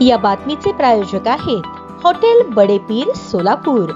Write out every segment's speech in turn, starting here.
या बातमीचे प्रायोजक आहेत हॉटेल बडे पीर सोलापूर।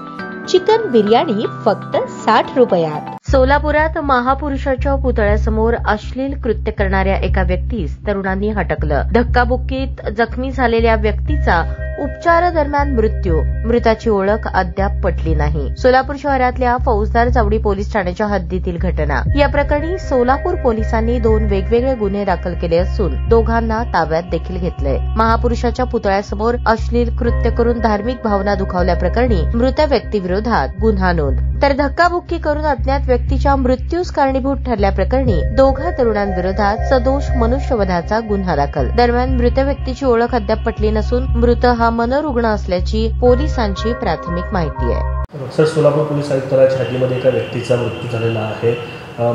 चिकन बिर्याणी फक्त 60 रुपयात। सोलापुरात महापुरुषाच्या पुतळ्यासमोर अश्लील कृत्य करणाऱ्या एका व्यक्तीस तरुणांनी हटकलं। धक्काबुक्कीत जखमी झालेल्या व्यक्तीचा उपचारादरम्यान मृत्यू। मृताची ओळख अद्याप पटली नाही। सोलापूर शहरातल्या फौजदार चावडी पोलीस ठाण्याच्या हद्दीतील घटना। या प्रकरणी सोलापूर पोलिसांनी 2 वेगवेगळे गुन्हे दाखल केले असून दोघांना ताब्यात देखील घेतलंय। महापुरुषाच्या पुतळ्यासमोर अश्लील कृत्य करून धार्मिक भावना दुखावल्याप्रकरणी मृत व्यक्तीविरोधात गुन्हा नोंद, तर धक्काबुक्की करून अज्ञात व्यक्तीच्या मृत्यूस कारणीभूत ठरल्याप्रकरणी दोघा तरुणांविरोधात सदोष मनुष्यवधाचा गुन्हा दाखल। दरम्यान मृत व्यक्तीची ओळख अद्याप पटली नसून मृत हा मनोरुग्ण असल्याची पोलिसांची प्राथमिक माहिती आहे। सर, सोलापूर पोलीस आयुक्तालयाच्या हद्दीमध्ये एका व्यक्तीचा मृत्यू झालेला आहे।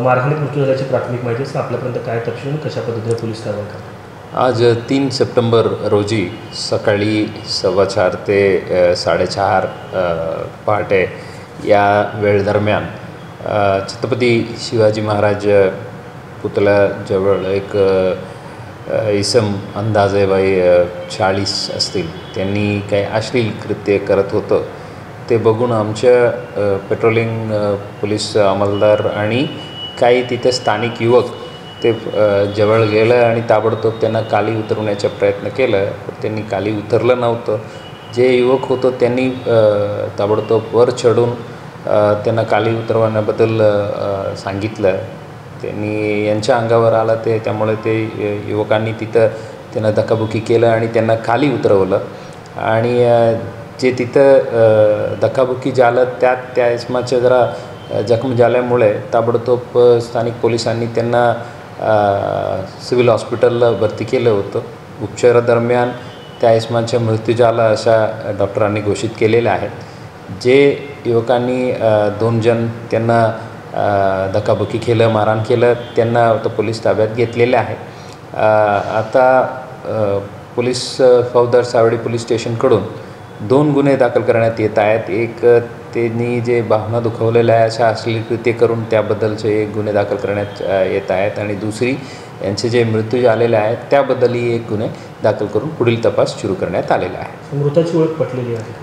मारहाणीत मृत्यू झाल्याची प्राथमिक माहिती आहे। आपल्यापर्यंत काय तपशील, कशा पद्धतीने पोलीस कारवाई करतात? आज 3 सप्टेंबर रोजी सकाळी 4:15 ते 4:30 पहाटे या वेळ दरम्यान छत्रपती शिवाजी महाराज पुतळ्याजवळ एक इसम अंदाजे 40 असतील, त्यांनी काही अश्लील कृत्य करत होतं ते बघून आमच्या पेट्रोलिंग पोलीस अंमलदार आणि काही तिथे स्थानिक युवक ते जवळ गेलं आणि ताबडतोब त्यांना खाली उतरवण्याचा प्रयत्न केला, पण त्यांनी खाली उतरलं नव्हतं। जे युवक होतं त्यांनी ताबडतोब वर चढून त्यांना खाली उतरवण्याबद्दल सांगितलं। त्यांनी यांच्या अंगावर आला त्यामुळे ते युवकांनी तिथं त्यांना धक्काबुक्की केलं आणि त्यांना खाली उतरवलं आणि जे तिथं धक्काबुक्की झालं त्या इसमाच्या जरा जखम झाल्यामुळे ताबडतोब स्थानिक पोलिसांनी त्यांना सिव्हिल हॉस्पिटलला भरती केलं होतं। उपचारादरम्यान त्या इसमाचा मृत्यू झाला अशा डॉक्टरांनी घोषित केलेले आहेत। जे युवकांनी 2 जण त्यांना धक्काबुक्की केलं, मारहाण केलं, त्यांना आता पोलीस ताब्यात घेतलेले आहे। आता पोलीस फौजदार चावडी पोलीस स्टेशनकडून 2 गुन्हे दाखल करण्यात येत आहेत। एक त्यांनी जे भावना दुखावलेल्या आहे अशा अश्लील कृत्य करून त्याबद्दलचे गुन्हे दाखल करण्यात येत आहेत आणि दुसरी यांचे जे मृत्यू झालेले आहेत त्याबद्दलही एक गुन्हे दाखल करून पुढील तपास सुरू करण्यात आलेला आहे। मृताची ओळख पटलेली आहे?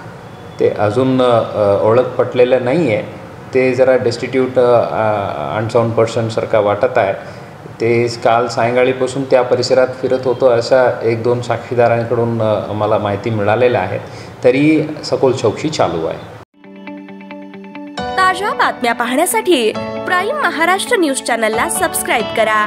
ते अजून ओळख पटलेलं नाही आहे। ते जरा डेस्टिट्यूट अनसाउंड पर्सनसारखा वाटत आहे। ते काल सायंकाळीपासून त्या परिसरात फिरत होतो अशा 1-2 साक्षीदारांकडून आम्हाला माहिती मिळालेल्या आहे। तरी सखोल चौकशी चालू आहे। ताज्या बातम्या पाहण्यासाठी प्राईम महाराष्ट्र न्यूज चॅनलला सबस्क्राईब करा।